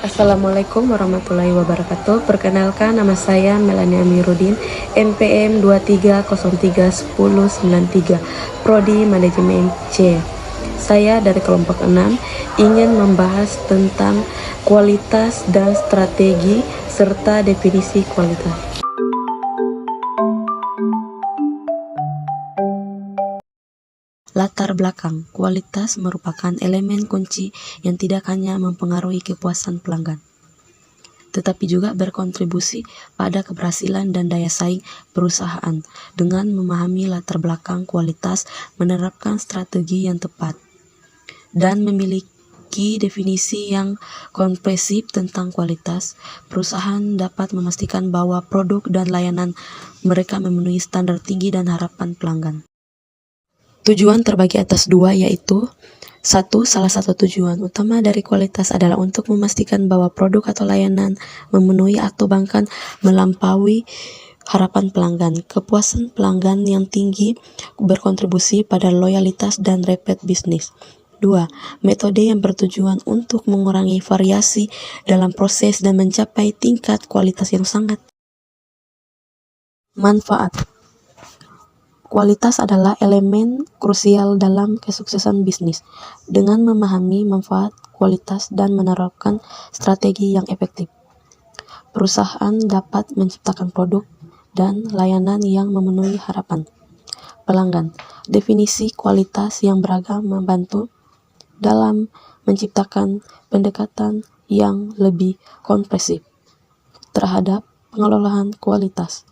Assalamualaikum warahmatullahi wabarakatuh. Perkenalkan, nama saya Melania Amiruddin, NPM 23031093, Prodi Manajemen C. Saya dari kelompok 6 ingin membahas tentang kualitas dan strategi serta definisi kualitas. Latar belakang, kualitas merupakan elemen kunci yang tidak hanya mempengaruhi kepuasan pelanggan, tetapi juga berkontribusi pada keberhasilan dan daya saing perusahaan. Dengan memahami latar belakang kualitas, menerapkan strategi yang tepat, dan memiliki definisi yang komprehensif tentang kualitas, perusahaan dapat memastikan bahwa produk dan layanan mereka memenuhi standar tinggi dan harapan pelanggan. Tujuan terbagi atas dua, yaitu salah satu tujuan utama dari kualitas adalah untuk memastikan bahwa produk atau layanan memenuhi atau bahkan melampaui harapan pelanggan. Kepuasan pelanggan yang tinggi berkontribusi pada loyalitas dan repeat bisnis. 2. Metode yang bertujuan untuk mengurangi variasi dalam proses dan mencapai tingkat kualitas yang sangat. Manfaat. Kualitas adalah elemen krusial dalam kesuksesan bisnis. Dengan memahami manfaat kualitas dan menerapkan strategi yang efektif, perusahaan dapat menciptakan produk dan layanan yang memenuhi harapan pelanggan. Definisi kualitas yang beragam membantu dalam menciptakan pendekatan yang lebih komprehensif terhadap pengelolaan kualitas,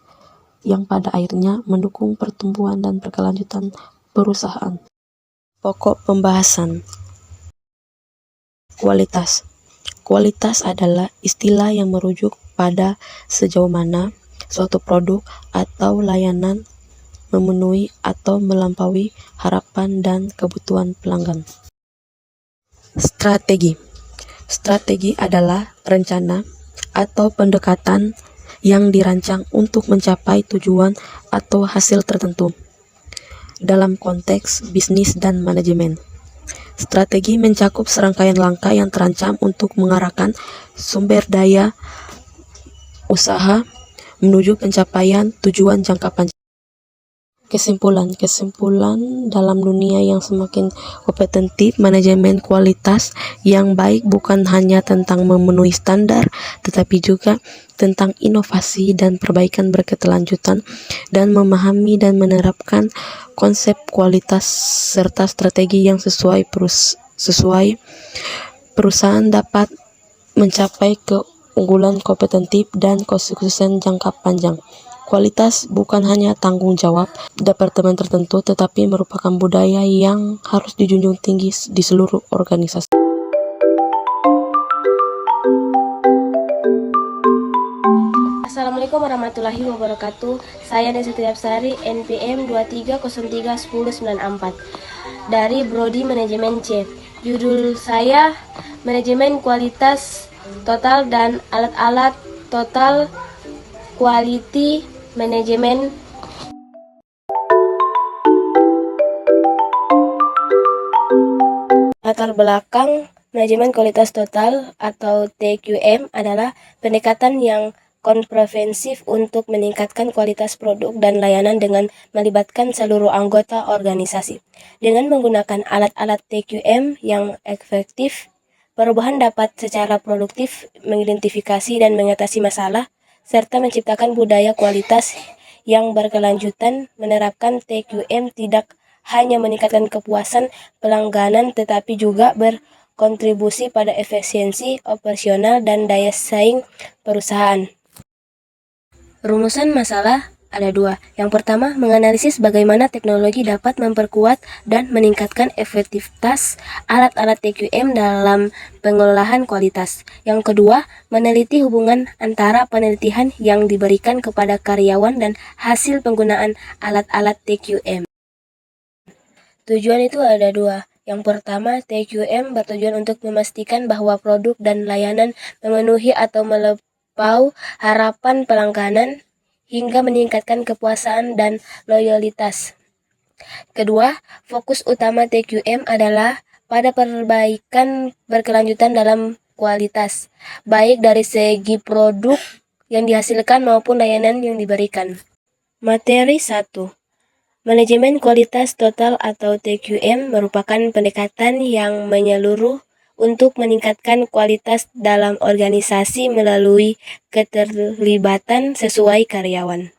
yang pada akhirnya mendukung pertumbuhan dan berkelanjutan perusahaan. Pokok pembahasan. Kualitas. Kualitas adalah istilah yang merujuk pada sejauh mana suatu produk atau layanan memenuhi atau melampaui harapan dan kebutuhan pelanggan. Strategi. Strategi adalah rencana atau pendekatan yang dirancang untuk mencapai tujuan atau hasil tertentu dalam konteks bisnis dan manajemen. Strategi mencakup serangkaian langkah yang terancam untuk mengarahkan sumber daya usaha menuju pencapaian tujuan jangka panjang. Kesimpulan dalam dunia yang semakin kompetitif, manajemen kualitas yang baik bukan hanya tentang memenuhi standar, tetapi juga tentang inovasi dan perbaikan berkelanjutan, dan memahami dan menerapkan konsep kualitas serta strategi yang sesuai perusahaan dapat mencapai keunggulan kompetitif dan kesuksesan jangka panjang. Kualitas bukan hanya tanggung jawab departemen tertentu, tetapi merupakan budaya yang harus dijunjung tinggi di seluruh organisasi. Assalamualaikum warahmatullahi wabarakatuh. Saya Desi Triapsari, NPM 23031094 dari Prodi Manajemen C. Judul saya Manajemen Kualitas Total dan Alat-alat Total Quality Management. Latar belakang manajemen kualitas total atau TQM adalah pendekatan yang komprehensif untuk meningkatkan kualitas produk dan layanan dengan melibatkan seluruh anggota organisasi. Dengan menggunakan alat-alat TQM yang efektif, perubahan dapat secara produktif mengidentifikasi dan mengatasi masalah, serta menciptakan budaya kualitas yang berkelanjutan. Menerapkan TQM tidak hanya meningkatkan kepuasan pelanggan, tetapi juga berkontribusi pada efisiensi operasional dan daya saing perusahaan. Rumusan masalah ada dua. Yang pertama, menganalisis bagaimana teknologi dapat memperkuat dan meningkatkan efektivitas alat-alat TQM dalam pengelolaan kualitas. Yang kedua, meneliti hubungan antara penelitian yang diberikan kepada karyawan dan hasil penggunaan alat-alat TQM. Tujuan itu ada dua. Yang pertama, TQM bertujuan untuk memastikan bahwa produk dan layanan memenuhi atau melampaui harapan pelanggan, hingga meningkatkan kepuasan dan loyalitas. Kedua, fokus utama TQM adalah pada perbaikan berkelanjutan dalam kualitas, baik dari segi produk yang dihasilkan maupun layanan yang diberikan. Materi 1. Manajemen kualitas total atau TQM merupakan pendekatan yang menyeluruh untuk meningkatkan kualitas dalam organisasi melalui keterlibatan sesuai karyawan.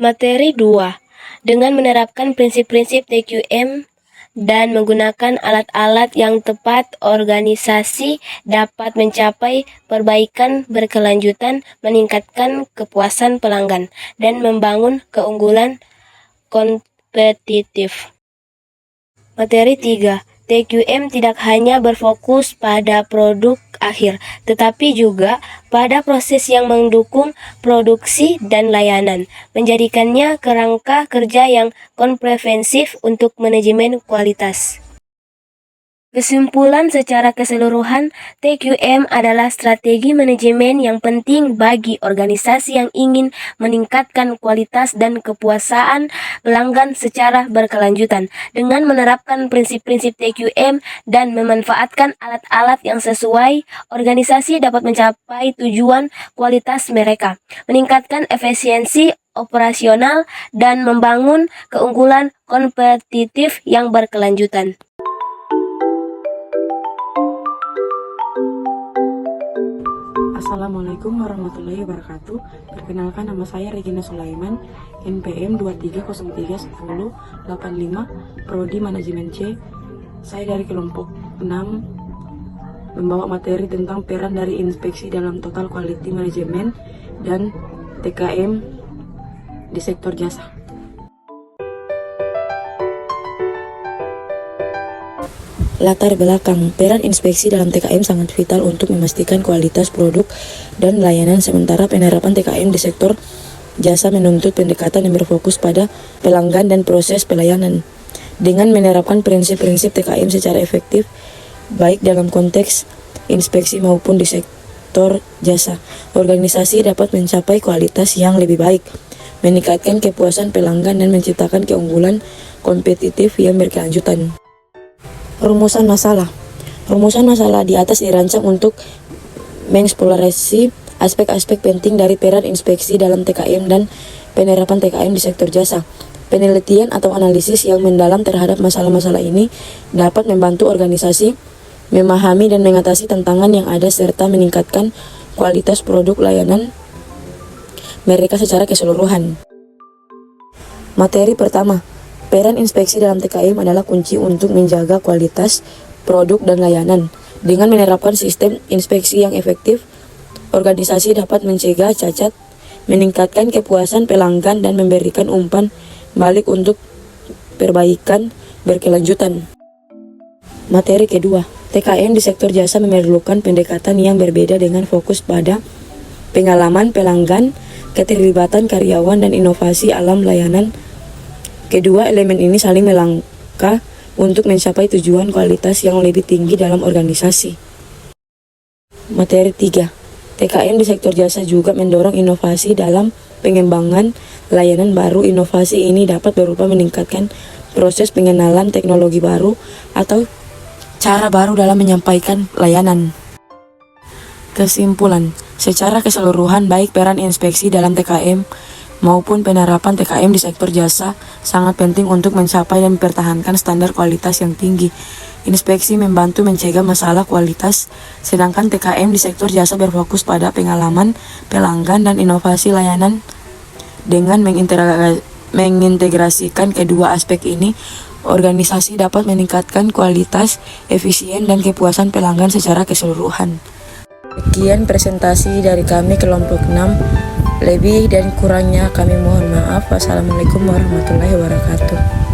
Materi 2. Dengan menerapkan prinsip-prinsip TQM dan menggunakan alat-alat yang tepat, organisasi dapat mencapai perbaikan berkelanjutan, meningkatkan kepuasan pelanggan, dan membangun keunggulan kompetitif. Materi 3. TQM tidak hanya berfokus pada produk akhir, tetapi juga pada proses yang mendukung produksi dan layanan, menjadikannya kerangka kerja yang komprehensif untuk manajemen kualitas. Kesimpulan secara keseluruhan, TQM adalah strategi manajemen yang penting bagi organisasi yang ingin meningkatkan kualitas dan kepuasan pelanggan secara berkelanjutan. Dengan menerapkan prinsip-prinsip TQM dan memanfaatkan alat-alat yang sesuai, organisasi dapat mencapai tujuan kualitas mereka, meningkatkan efisiensi operasional, dan membangun keunggulan kompetitif yang berkelanjutan. Assalamualaikum warahmatullahi wabarakatuh. Perkenalkan, nama saya Regina Sulaiman, NPM 23031085, Prodi Manajemen C. Saya dari kelompok 6, membawa materi tentang peran dari inspeksi dalam total quality management dan TKM di sektor jasa. Latar belakang, peran inspeksi dalam TKM sangat vital untuk memastikan kualitas produk dan layanan, sementara penerapan TKM di sektor jasa menuntut pendekatan yang berfokus pada pelanggan dan proses pelayanan. Dengan menerapkan prinsip-prinsip TKM secara efektif, baik dalam konteks inspeksi maupun di sektor jasa, organisasi dapat mencapai kualitas yang lebih baik, meningkatkan kepuasan pelanggan, dan menciptakan keunggulan kompetitif yang berkelanjutan. Rumusan masalah. Rumusan masalah di atas dirancang untuk mengeksplorasi aspek-aspek penting dari peran inspeksi dalam TKM dan penerapan TKM di sektor jasa. Penelitian atau analisis yang mendalam terhadap masalah-masalah ini dapat membantu organisasi memahami dan mengatasi tantangan yang ada serta meningkatkan kualitas produk layanan mereka secara keseluruhan. Materi pertama. Peran inspeksi dalam TKM adalah kunci untuk menjaga kualitas produk dan layanan. Dengan menerapkan sistem inspeksi yang efektif, organisasi dapat mencegah cacat, meningkatkan kepuasan pelanggan, dan memberikan umpan balik untuk perbaikan berkelanjutan. Materi kedua, TKM di sektor jasa memerlukan pendekatan yang berbeda dengan fokus pada pengalaman pelanggan, keterlibatan karyawan, dan inovasi alam layanan. Kedua elemen ini saling melangkah untuk mencapai tujuan kualitas yang lebih tinggi dalam organisasi. Materi 3. TKM di sektor jasa juga mendorong inovasi dalam pengembangan layanan baru. Inovasi ini dapat berupa meningkatkan proses pengenalan teknologi baru atau cara baru dalam menyampaikan layanan. Kesimpulan, secara keseluruhan baik peran inspeksi dalam TKM maupun penerapan TKM di sektor jasa sangat penting untuk mencapai dan mempertahankan standar kualitas yang tinggi. Inspeksi membantu mencegah masalah kualitas, sedangkan TKM di sektor jasa berfokus pada pengalaman pelanggan dan inovasi layanan. Dengan mengintegrasikan kedua aspek ini, organisasi dapat meningkatkan kualitas, efisien, dan kepuasan pelanggan secara keseluruhan. Sekian presentasi dari kami kelompok 6. Lebih dan kurangnya kami mohon maaf. Wassalamualaikum warahmatullahi wabarakatuh.